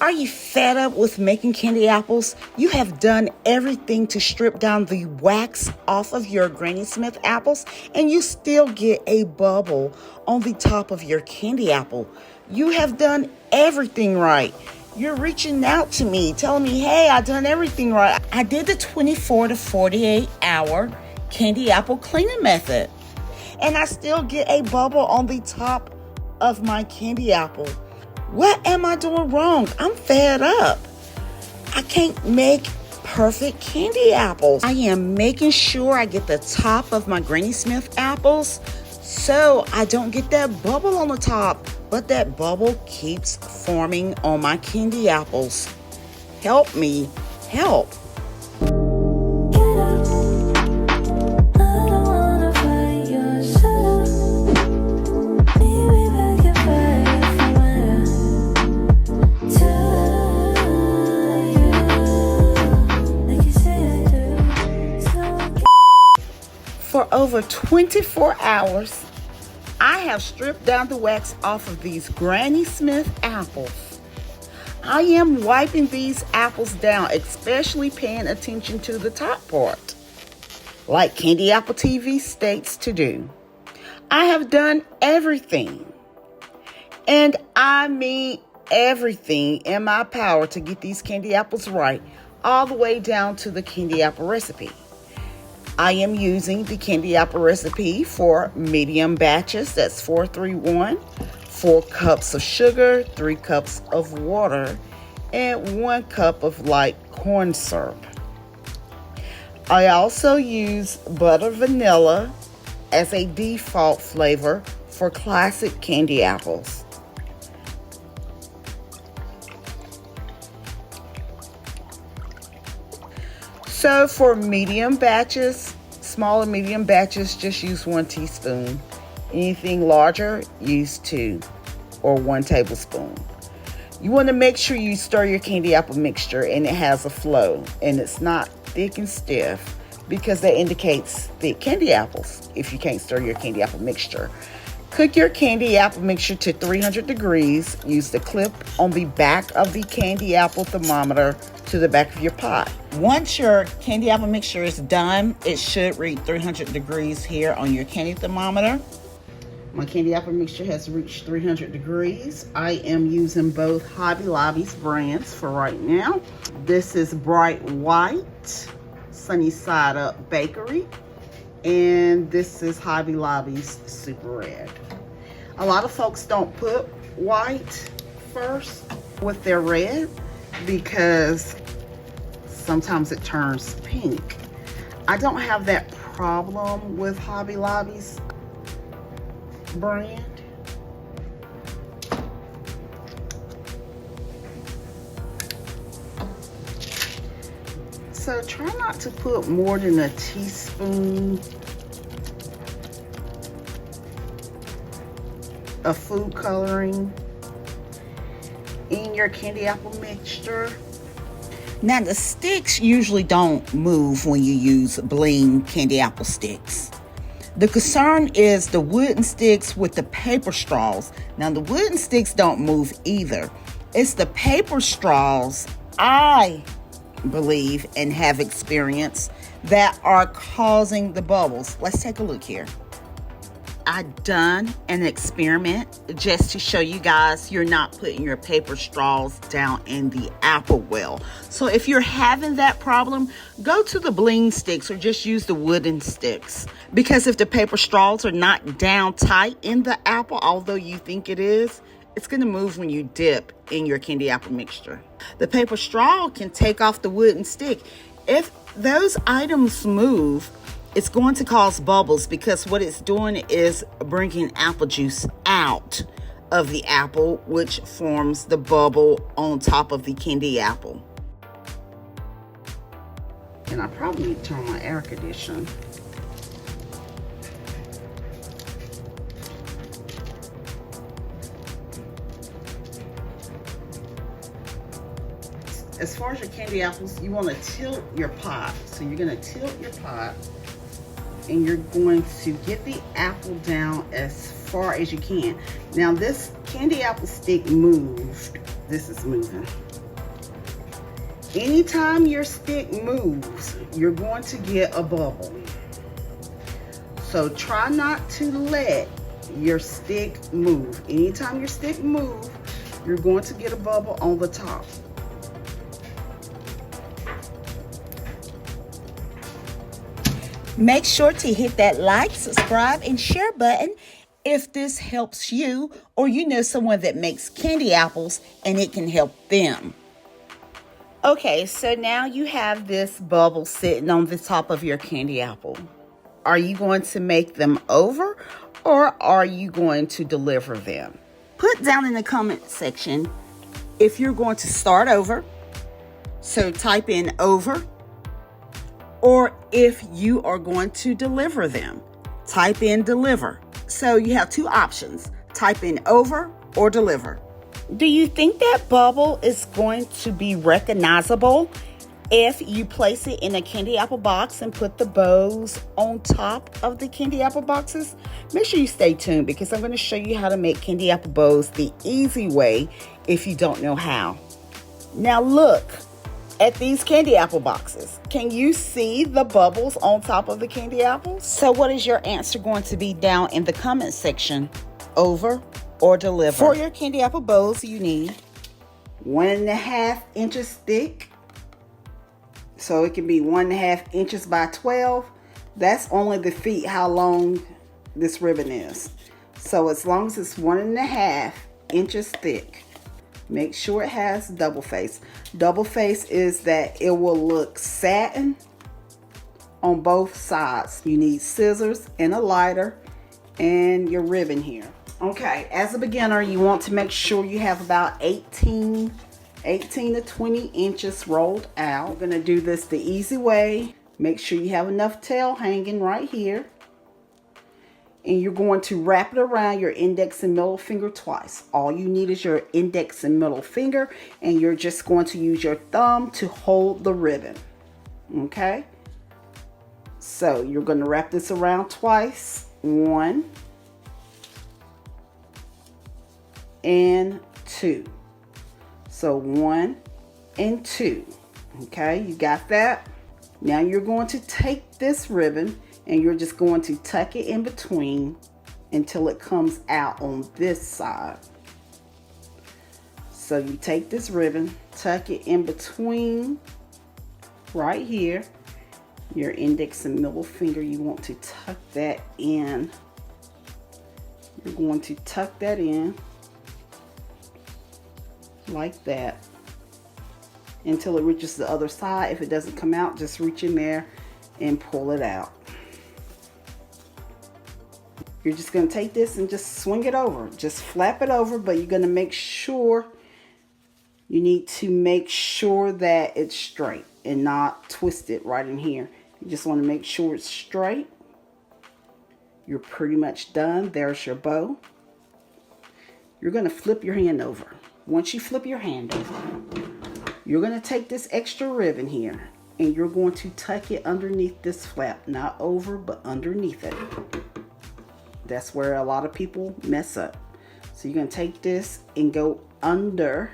Are you fed up with making candy apples? You have done everything to strip down the wax off of your Granny Smith apples, and you still get a bubble on the top of your candy apple. You have done everything right. You're reaching out to me, telling me, hey, I done everything right. I did the 24 to 48 hour candy apple cleaning method, and I still get a bubble on the top of my candy apple. What am I doing wrong? I'm fed up. I can't make perfect candy apples. I am making sure I get the top of my Granny Smith apples so I don't get that bubble on the top, but that bubble keeps forming on my candy apples. Help me, help. For over 24 hours, I have stripped down the wax off of these Granny Smith apples. I am wiping these apples down, especially paying attention to the top part, like Candy Apple TV states to do. I have done everything, and I mean everything in my power to get these candy apples right, all the way down to the candy apple recipe. I am using the candy apple recipe for medium batches. That's 431, 4 cups of sugar, 3 cups of water, and 1 cup of light corn syrup. I also use butter vanilla as a default flavor for classic candy apples. So for medium batches, small and medium batches, just use 1 teaspoon. Anything larger, use 2 or 1 tablespoon. You want to make sure you stir your candy apple mixture and it has a flow and it's not thick and stiff, because that indicates thick candy apples if you can't stir your candy apple mixture. Cook your candy apple mixture to 300 degrees. Use the clip on the back of the candy apple thermometer to the back of your pot. Once your candy apple mixture is done, it should read 300 degrees here on your candy thermometer. My candy apple mixture has reached 300 degrees. I am using both Hobby Lobby's brands for right now. This is Bright White, Sunny Side Up Bakery, and this is Hobby Lobby's Super Red. A lot of folks don't put white first with their red because sometimes it turns pink. I don't have that problem with Hobby Lobby's brand. So try not to put more than a teaspoon of food coloring in your candy apple mixture. Now the sticks usually don't move when you use bling candy apple sticks. The concern is the wooden sticks with the paper straws. Now the wooden sticks don't move either. It's the paper straws, I believe and have experienced, that are causing the bubbles. Let's take a look here. I've done an experiment just to show you guys you're not putting your paper straws down in the apple well. So if you're having that problem, go to the bling sticks or just use the wooden sticks. Because if the paper straws are not down tight in the apple, although you think it is, it's going to move when you dip in your candy apple mixture. The paper straw can take off the wooden stick. If those items move, it's going to cause bubbles, because what it's doing is bringing apple juice out of the apple, which forms the bubble on top of the candy apple. And I probably need to turn on my air conditioner. As far as your candy apples, you want to tilt your pot. So you're going to tilt your pot, and you're going to get the apple down as far as you can. Now this candy apple stick moved This is moving. Anytime your stick moves, you're going to get a bubble. So try not to let your stick move. Anytime your stick moves, you're going to get a bubble on the top. Make sure to hit that like, subscribe, and share button if this helps you or you know someone that makes candy apples and it can help them. Okay, so now you have this bubble sitting on the top of your candy apple. Are you going to make them over or are you going to deliver them? Put down in the comment section if you're going to start over. So type in over. Or if you are going to deliver them, type in deliver. So you have two options. Type in over or deliver. Do you think that bubble is going to be recognizable if you place it in a candy apple box and put the bows on top of the candy apple boxes? Make sure you stay tuned because I'm going to show you how to make candy apple bows the easy way if you don't know how. Now look at these candy apple boxes. Can you see the bubbles on top of the candy apples? So what is your answer going to be down in the comment section? Over or deliver? For your candy apple bows, you need 1.5 inches thick. So it can be 1.5 inches by 12. That's only the feet how long this ribbon is. So as long as it's 1.5 inches thick. Make sure it has double face. Double face is that it will look satin on both sides. You need scissors and a lighter and your ribbon here. Okay, as a beginner, you want to make sure you have about 18 to 20 inches rolled out. We're gonna do this the easy way. Make sure you have enough tail hanging right here. And you're going to wrap it around your index and middle finger twice. All you need is your index and middle finger, and you're just going to use your thumb to hold the ribbon. Okay? So you're going to wrap this around twice. 1 and 2. So 1 and 2. Okay, you got that? Now you're going to take this ribbon and you're just going to tuck it in between until it comes out on this side. So you take this ribbon, tuck it in between right here. Your index and middle finger, you want to tuck that in. You're going to tuck that in like that until it reaches the other side. If it doesn't come out, just reach in there and pull it out. You're just going to take this and just swing it over. Just flap it over, but you're going to make sure, you need to make sure that it's straight and not twisted right in here. You just want to make sure it's straight. You're pretty much done. There's your bow. You're going to flip your hand over. Once you flip your hand over, you're going to take this extra ribbon here and you're going to tuck it underneath this flap. Not over, but underneath it. That's where a lot of people mess up. So you're going to take this and go under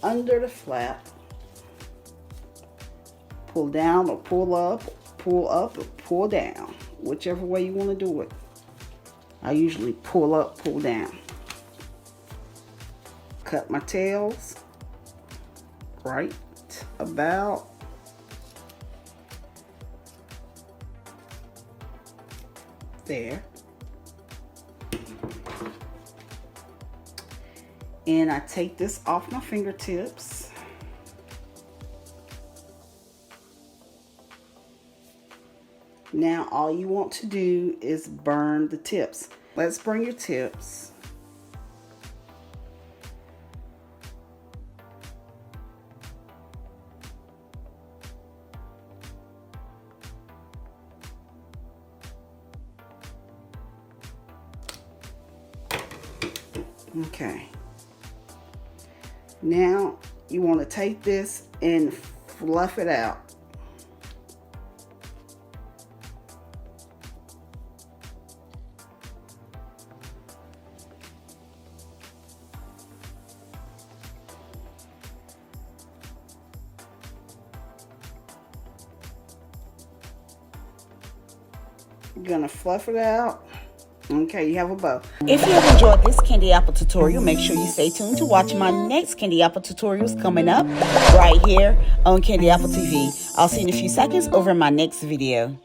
the flap. Pull down or pull up or pull down. Whichever way you want to do it. I usually pull up, pull down. Cut my tails right about there. And I take this off my fingertips. Now all you want to do is burn the tips. Let's burn your tips. Okay. Now you want to take this and fluff it out. You're gonna fluff it out. Okay, you have a bow. If you have enjoyed this candy apple tutorial, make sure you stay tuned to watch my next candy apple tutorials coming up right here on Candy Apple TV. I'll see you in a few seconds over in my next video.